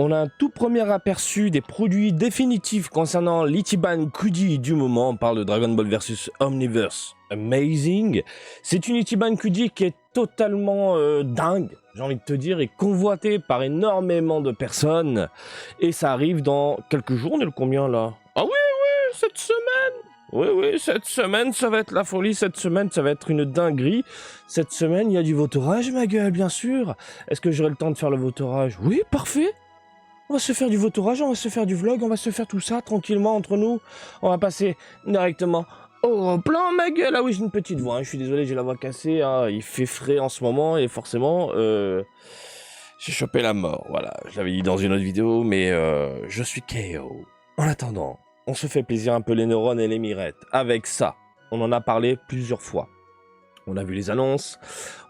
On a un tout premier aperçu des produits définitifs concernant l'Ichiban Kuji du moment. On parle de Dragon Ball vs Omniverse Amazing. C'est une Ichiban Kuji qui est totalement dingue, j'ai envie de te dire, et convoitée par énormément de personnes. Et ça arrive dans quelques jours, on est le combien là? Ah oui, oui, cette semaine. Oui, cette semaine, ça va être la folie. Cette semaine, ça va être une dinguerie. Cette semaine, il y a du votorage, ma gueule, bien sûr. Est-ce que j'aurai le temps de faire le votorage? Oui, parfait. On va se faire du votorage, on va se faire du vlog, on va se faire tout ça tranquillement entre nous. On va passer directement au plan, ma gueule. Ah oui, j'ai une petite voix, hein. Je suis désolé, j'ai la voix cassée. Hein. Il fait frais en ce moment et forcément, j'ai chopé la mort. Voilà, je l'avais dit dans une autre vidéo, mais je suis KO. En attendant, on se fait plaisir un peu les neurones et les mirettes. Avec ça, on en a parlé plusieurs fois. On a vu les annonces,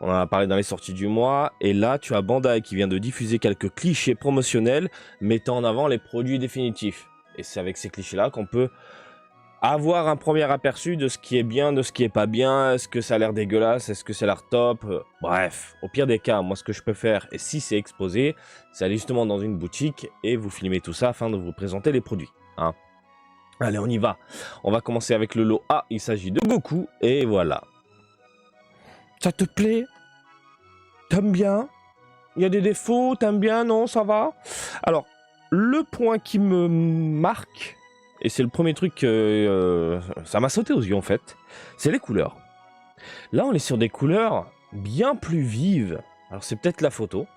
on en a parlé dans les sorties du mois, et là tu as Bandai qui vient de diffuser quelques clichés promotionnels mettant en avant les produits définitifs. Et c'est avec ces clichés-là qu'on peut avoir un premier aperçu de ce qui est bien, de ce qui est pas bien, est-ce que ça a l'air dégueulasse, est-ce que ça a l'air top, bref. Au pire des cas, moi ce que je peux faire, et si c'est exposé, c'est aller justement dans une boutique et vous filmer tout ça afin de vous présenter les produits. Hein. Allez, on y va. On va commencer avec le lot A, il s'agit de Goku, et voilà. Ça te plaît? T'aimes bien? Il y a des défauts? T'aimes bien? Non, ça va? Alors, le point qui me marque, et c'est le premier truc, ça m'a sauté aux yeux en fait, c'est les couleurs. Là, on est sur des couleurs bien plus vives. Alors, c'est peut-être la photo.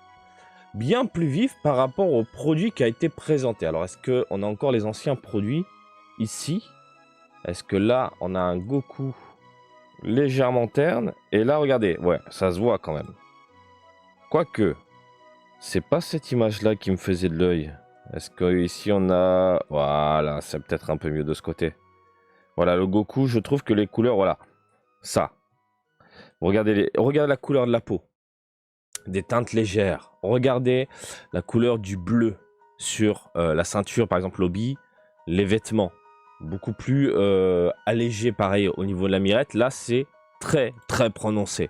Bien plus vives par rapport au produit qui a été présenté. Alors, est-ce qu'on a encore les anciens produits ici? Est-ce que là, on a un Goku légèrement terne? Et là, regardez, ouais, ça se voit quand même. Quoique, c'est pas cette image-là qui me faisait de l'œil. Est-ce que ici on a... Voilà, c'est peut-être un peu mieux de ce côté. Voilà, le Goku, je trouve que les couleurs, voilà. Ça. Regardez la couleur de la peau. Des teintes légères. Regardez la couleur du bleu sur la ceinture, par exemple, l'obi. Les vêtements. Beaucoup plus allégé, pareil, au niveau de la mirette. Là, c'est très, très prononcé.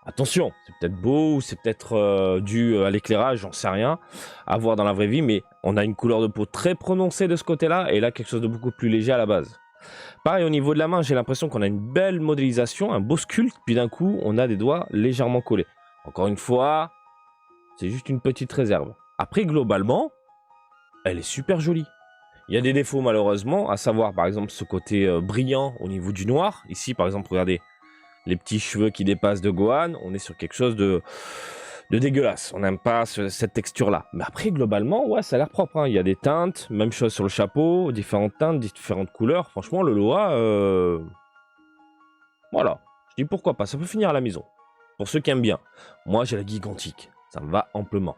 Attention, c'est peut-être beau ou c'est peut-être dû à l'éclairage, j'en sais rien, à voir dans la vraie vie, mais on a une couleur de peau très prononcée de ce côté-là, et là, quelque chose de beaucoup plus léger à la base. Pareil, au niveau de la main, j'ai l'impression qu'on a une belle modélisation, un beau sculpte, puis d'un coup, on a des doigts légèrement collés. Encore une fois, c'est juste une petite réserve. Après, globalement, elle est super jolie. Il y a des défauts, malheureusement, à savoir, par exemple, ce côté brillant au niveau du noir. Ici, par exemple, regardez, les petits cheveux qui dépassent de Gohan, on est sur quelque chose de dégueulasse. On n'aime pas cette texture-là. Mais après, globalement, ouais, ça a l'air propre. Hein. Il y a des teintes, même chose sur le chapeau, différentes teintes, différentes couleurs. Franchement, le Loa, voilà. Je dis pourquoi pas, ça peut finir à la maison. Pour ceux qui aiment bien. Moi, j'ai la gigantique. Ça me va amplement.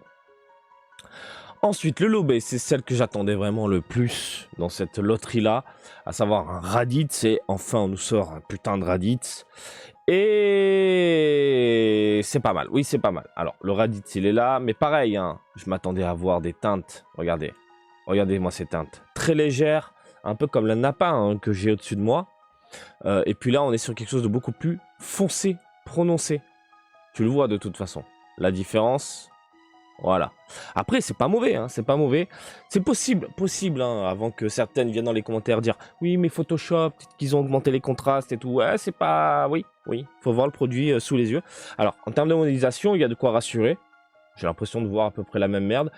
Ensuite, le Lobé, c'est celle que j'attendais vraiment le plus dans cette loterie-là, à savoir un Raditz, et enfin on nous sort un putain de Raditz. Et c'est pas mal, oui c'est pas mal. Alors, le Raditz il est là, mais pareil, hein, je m'attendais à voir des teintes, regardez. Regardez-moi ces teintes, très légères, un peu comme la Nappa hein, que j'ai au-dessus de moi. Et puis là, on est sur quelque chose de beaucoup plus foncé, prononcé. Tu le vois de toute façon. La différence... Voilà. Après, c'est pas mauvais, hein, c'est pas mauvais. C'est possible, hein, avant que certaines viennent dans les commentaires dire oui, mais Photoshop, peut-être qu'ils ont augmenté les contrastes et tout. Ouais, c'est pas. Oui, faut voir le produit sous les yeux. Alors, en termes de modélisation, il y a de quoi rassurer. J'ai l'impression de voir à peu près la même merde.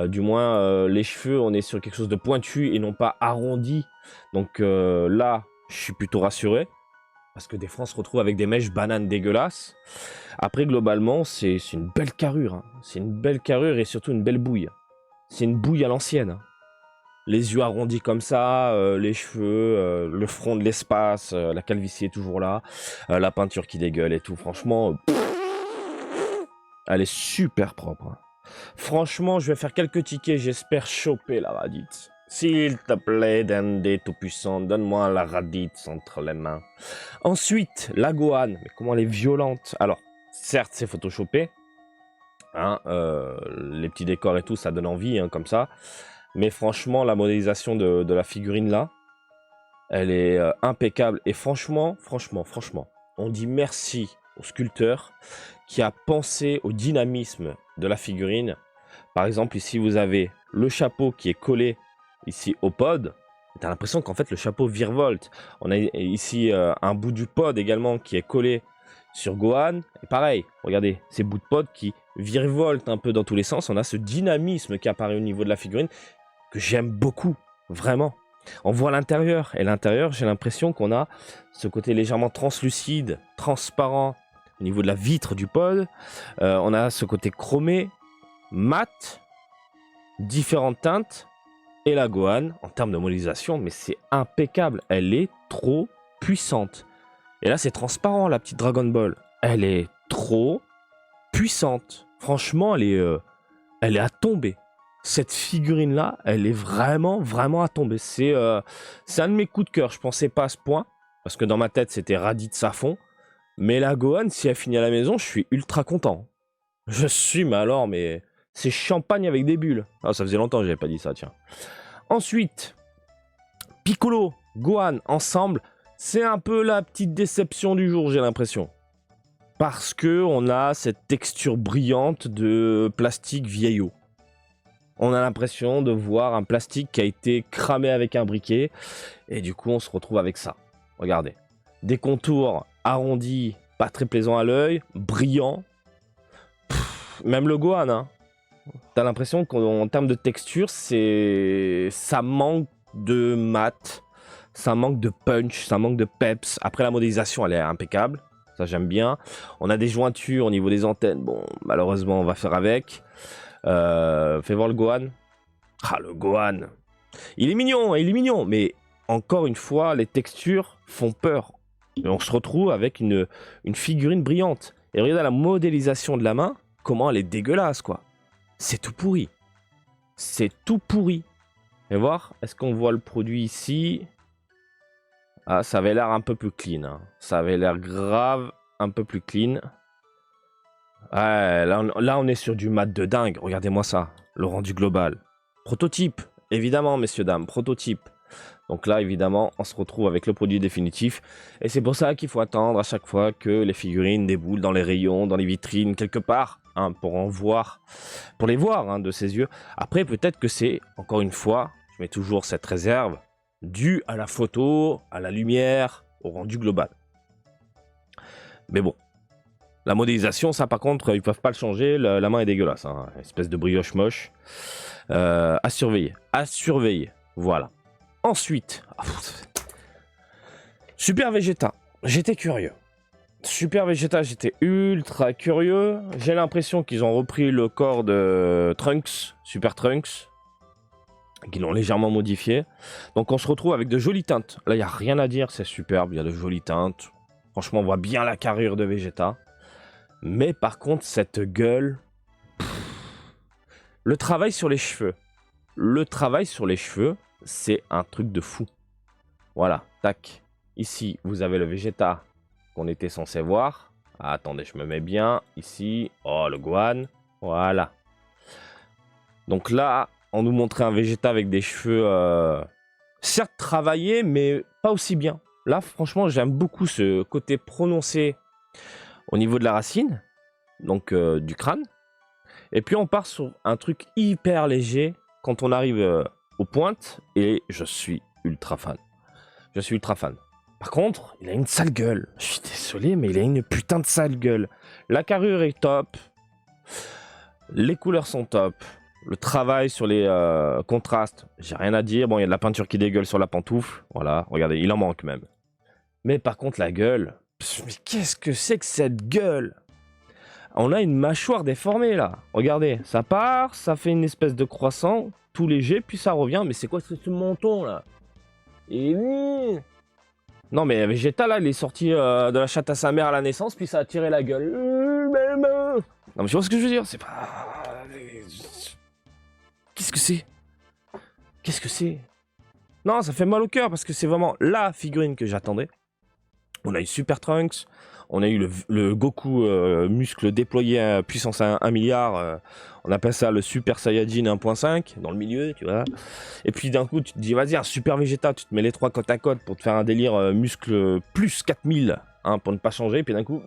Du moins, les cheveux, on est sur quelque chose de pointu et non pas arrondi. Donc là, je suis plutôt rassuré. Parce que des fois, on se retrouve avec des mèches bananes dégueulasses. Après, globalement, c'est une belle carrure. Hein. C'est une belle carrure et surtout une belle bouille. C'est une bouille à l'ancienne. Hein. Les yeux arrondis comme ça, les cheveux, le front de l'espace, la calvitie est toujours là, la peinture qui dégueule et tout. Franchement, elle est super propre. Hein. Franchement, je vais faire quelques tickets. J'espère choper la Raditz. S'il te plaît, Dende tout-puissant, donne-moi la Raditz entre les mains. Ensuite, la Gohan. Mais comment elle est violente. Alors, certes, c'est photoshopé. Hein, les petits décors et tout, ça donne envie, hein, comme ça. Mais franchement, la modélisation de la figurine là, elle est impeccable. Et franchement, on dit merci au sculpteur qui a pensé au dynamisme de la figurine. Par exemple, ici, vous avez le chapeau qui est collé ici au pod. Tu as l'impression qu'en fait, le chapeau virevolte. On a ici un bout du pod également qui est collé sur Gohan. Et pareil, regardez, ces bouts de pod qui virevoltent un peu dans tous les sens. On a ce dynamisme qui apparaît au niveau de la figurine que j'aime beaucoup, vraiment. On voit l'intérieur. Et l'intérieur, j'ai l'impression qu'on a ce côté légèrement translucide, transparent au niveau de la vitre du pod. On a ce côté chromé, mat, différentes teintes. Et la Gohan, en termes de modélisation, mais c'est impeccable. Elle est trop puissante. Et là, c'est transparent, la petite Dragon Ball. Elle est trop puissante. Franchement, elle est à tomber. Cette figurine-là, elle est vraiment, vraiment à tomber. C'est un de mes coups de cœur. Je pensais pas à ce point, parce que dans ma tête, c'était Raditz à fond. Mais la Gohan, si elle finit à la maison, je suis ultra content. Je suis, mais alors, mais c'est champagne avec des bulles. Ah, ça faisait longtemps que j'avais pas dit ça, tiens. Ensuite, Piccolo, Gohan, ensemble, c'est un peu la petite déception du jour, j'ai l'impression. Parce que on a cette texture brillante de plastique vieillot. On a l'impression de voir un plastique qui a été cramé avec un briquet. Et du coup, on se retrouve avec ça. Regardez. Des contours arrondis, pas très plaisants à l'œil, brillants. Même le Gohan, hein. T'as l'impression qu'en termes de texture, ça manque de mat, ça manque de punch, ça manque de peps. Après, la modélisation, elle est impeccable. Ça, j'aime bien. On a des jointures au niveau des antennes. Bon, malheureusement, on va faire avec. Fais voir le Gohan. Ah, le Gohan. Il est mignon. Mais encore une fois, les textures font peur. Et on se retrouve avec une figurine brillante. Et regardez la modélisation de la main, comment elle est dégueulasse, quoi. C'est tout pourri. C'est tout pourri. Et voir, est-ce qu'on voit le produit ici? Ah, ça avait l'air un peu plus clean. Hein. Ça avait l'air grave un peu plus clean. Ouais, là, on est sur du mat de dingue. Regardez-moi ça. Le rendu global. Prototype. Évidemment, messieurs, dames. Prototype. Donc là, évidemment, on se retrouve avec le produit définitif. Et c'est pour ça qu'il faut attendre à chaque fois que les figurines déboulent dans les rayons, dans les vitrines, quelque part. Hein, pour les voir hein, de ses yeux. Après, peut-être que c'est, encore une fois, je mets toujours cette réserve, dû à la photo, à la lumière, au rendu global. Mais bon, la modélisation, ça par contre, ils peuvent pas le changer, la main est dégueulasse, hein, espèce de brioche moche. À surveiller, voilà. Ensuite, Super Vegeta, j'étais curieux. Super Vegeta, j'étais ultra curieux. J'ai l'impression qu'ils ont repris le corps de Trunks, Super Trunks, qu'ils l'ont légèrement modifié. Donc on se retrouve avec de jolies teintes. Là, il n'y a rien à dire, c'est superbe, il y a de jolies teintes. Franchement, on voit bien la carrure de Vegeta. Mais par contre, cette gueule... Le travail sur les cheveux. Le travail sur les cheveux, c'est un truc de fou. Voilà, tac. Ici, vous avez le Vegeta qu'on était censé voir. Ah, attendez, je me mets bien. Ici, oh, le Gohan. Voilà. Donc là, on nous montrait un Vegeta avec des cheveux, certes travaillés, mais pas aussi bien. Là, franchement, j'aime beaucoup ce côté prononcé au niveau de la racine, donc du crâne. Et puis, on part sur un truc hyper léger quand on arrive aux pointes. Et je suis ultra fan. Je suis ultra fan. Par contre, il a une sale gueule. Je suis désolé, mais il a une putain de sale gueule. La carrure est top. Les couleurs sont top. Le travail sur les contrastes, j'ai rien à dire. Bon, il y a de la peinture qui dégueule sur la pantoufle. Voilà, regardez, il en manque même. Mais par contre, la gueule... Mais qu'est-ce que c'est que cette gueule? On a une mâchoire déformée, là. Regardez, ça part, ça fait une espèce de croissant, tout léger, puis ça revient. Mais c'est quoi ce menton, là? Et... Non, mais Vegeta, là, il est sorti de la chatte à sa mère à la naissance, puis ça a tiré la gueule. Non, mais tu vois ce que je veux dire? C'est pas... Qu'est-ce que c'est? Qu'est-ce que c'est? Non, ça fait mal au cœur, parce que c'est vraiment la figurine que j'attendais. On a eu Super Trunks, on a eu le Goku muscle déployé à puissance 1 milliard. On appelle ça le Super Saiyajin 1.5, dans le milieu, tu vois. Et puis d'un coup, tu te dis, vas-y, un Super Vegeta, tu te mets les trois côte à côte pour te faire un délire muscle plus 4000, hein, pour ne pas changer. Puis d'un coup...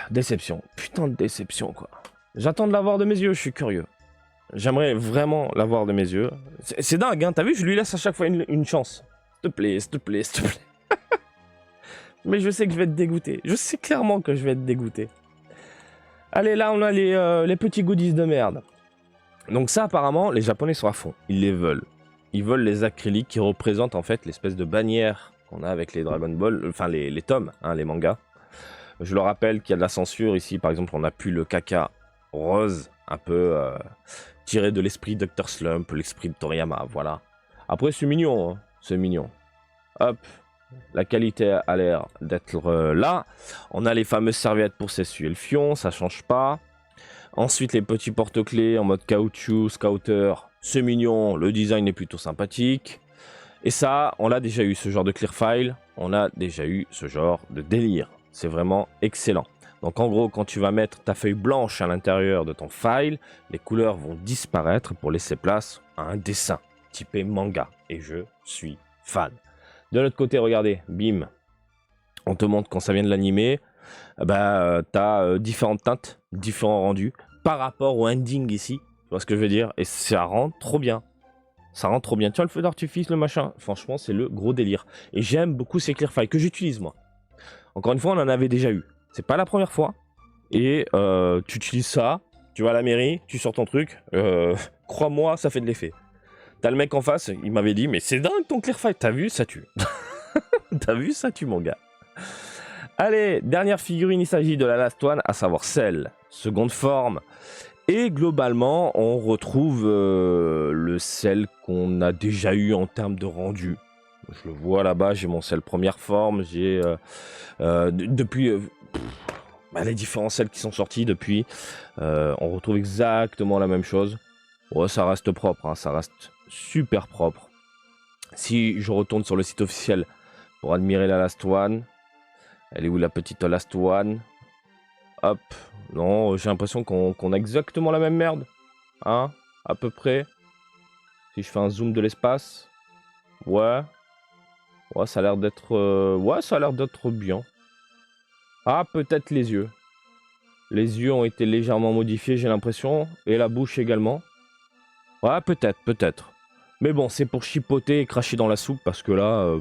Déception. Putain de déception, quoi. J'attends de l'avoir de mes yeux, je suis curieux. J'aimerais vraiment l'avoir de mes yeux. C'est dingue, hein. T'as vu, je lui laisse à chaque fois une chance. S'il te plaît, s'il te plaît, s'il te plaît. Mais je sais que je vais être dégoûté. Je sais clairement que je vais être dégoûté. Allez, là, on a les petits goodies de merde. Donc ça, apparemment, les Japonais sont à fond. Ils les veulent. Ils veulent les acryliques qui représentent, en fait, l'espèce de bannière qu'on a avec les Dragon Ball. Enfin, les tomes, hein, les mangas. Je le rappelle qu'il y a de la censure ici. Par exemple, on a plus le caca rose, un peu tiré de l'esprit Dr. Slump, l'esprit de Toriyama, voilà. Après, c'est mignon, hein, c'est mignon. Hop, la qualité a l'air d'être là. On a les fameuses serviettes pour s'essuyer le fion, ça change pas. Ensuite, les petits porte-clés en mode caoutchouc, scouter, c'est mignon, le design est plutôt sympathique. Et ça, on l'a déjà eu, ce genre de clear file, on a déjà eu ce genre de délire. C'est vraiment excellent. Donc en gros, quand tu vas mettre ta feuille blanche à l'intérieur de ton file, les couleurs vont disparaître pour laisser place à un dessin typé manga. Et je suis fan. De l'autre côté, regardez, bim, on te montre quand ça vient de l'animé, bah, t'as différentes teintes, différents rendus, par rapport au ending ici, tu vois ce que je veux dire, et ça rend trop bien. Ça rend trop bien. Tu vois le feu d'artifice, le machin, franchement, c'est le gros délire. Et j'aime beaucoup ces clear files que j'utilise, moi. Encore une fois, on en avait déjà eu. C'est pas la première fois. Et tu utilises ça, tu vas à la mairie, tu sors ton truc, crois-moi, ça fait de l'effet. T'as le mec en face, il m'avait dit, mais c'est dingue ton clear fight, t'as vu, ça tue. T'as vu, ça tue, mon gars. Allez, dernière figurine, il s'agit de la Last One, à savoir celle, seconde forme. Et globalement, on retrouve le celle qu'on a déjà eu en termes de rendu. Je le vois là-bas, j'ai mon cell première forme, j'ai depuis les différents cells qui sont sortis depuis, on retrouve exactement la même chose. Ouais, ça reste propre, hein, ça reste super propre. Si je retourne sur le site officiel pour admirer la Last One, elle est où la petite Last One? Hop, non, j'ai l'impression qu'on a exactement la même merde, hein, à peu près. Si je fais un zoom de l'espace, ouais. Ouais, ça a l'air d'être ouais, ça a l'air d'être bien. Ah, peut-être les yeux. Les yeux ont été légèrement modifiés, j'ai l'impression. Et la bouche également. Ouais, peut-être, peut-être. Mais bon, c'est pour chipoter et cracher dans la soupe parce que là,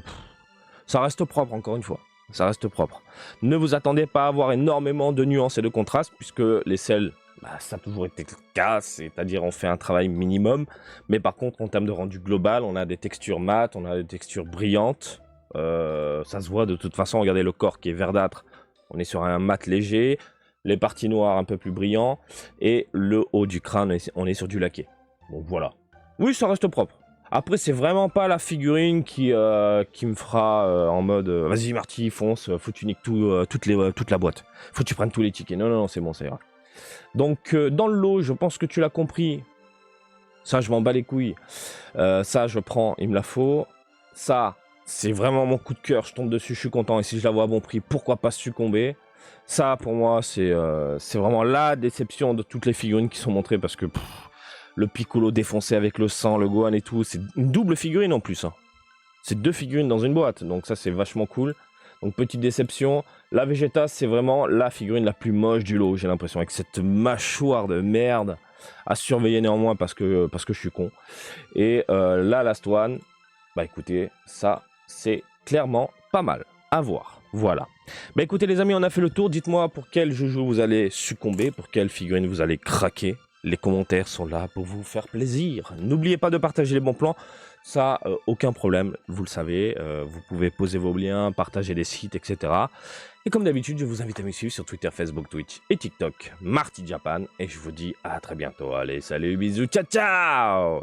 ça reste propre, encore une fois. Ça reste propre. Ne vous attendez pas à avoir énormément de nuances et de contrastes puisque les selles, ça a toujours été le cas, c'est-à-dire on fait un travail minimum. Mais par contre, en termes de rendu global, on a des textures mates, on a des textures brillantes. Ça se voit de toute façon, regardez le corps qui est verdâtre. On est sur un mat léger, les parties noires un peu plus brillants, et le haut du crâne, on est sur du laqué. Donc voilà. Oui, ça reste propre. Après, c'est vraiment pas la figurine qui me fera en mode vas-y Marty, fonce, faut que tu niques toute la boîte. Faut que tu prennes tous les tickets. Non, non, non, c'est bon, ça ira. Donc, dans le lot, je pense que tu l'as compris. Ça, je m'en bats les couilles. Ça, je prends, il me la faut. Ça, c'est vraiment mon coup de cœur. Je tombe dessus, je suis content. Et si je la vois à bon prix, pourquoi pas succomber? Ça, pour moi, c'est vraiment la déception de toutes les figurines qui sont montrées parce que le Piccolo défoncé avec le sang, le Gohan et tout, c'est une double figurine en plus. Hein. C'est 2 figurines dans une boîte, donc ça, c'est vachement cool. Donc, petite déception. La Vegeta, c'est vraiment la figurine la plus moche du lot, j'ai l'impression, avec cette mâchoire de merde à surveiller néanmoins parce que je suis con. Et la Last One, bah écoutez, ça, c'est clairement pas mal à voir. Voilà. Bah écoutez les amis, on a fait le tour. Dites-moi pour quel joujou vous allez succomber, pour quelle figurine vous allez craquer. Les commentaires sont là pour vous faire plaisir. N'oubliez pas de partager les bons plans. Ça, aucun problème, vous le savez. Vous pouvez poser vos liens, partager des sites, etc. Et comme d'habitude, je vous invite à me suivre sur Twitter, Facebook, Twitch et TikTok, Marty Japan. Et je vous dis à très bientôt. Allez, salut, bisous, ciao, ciao!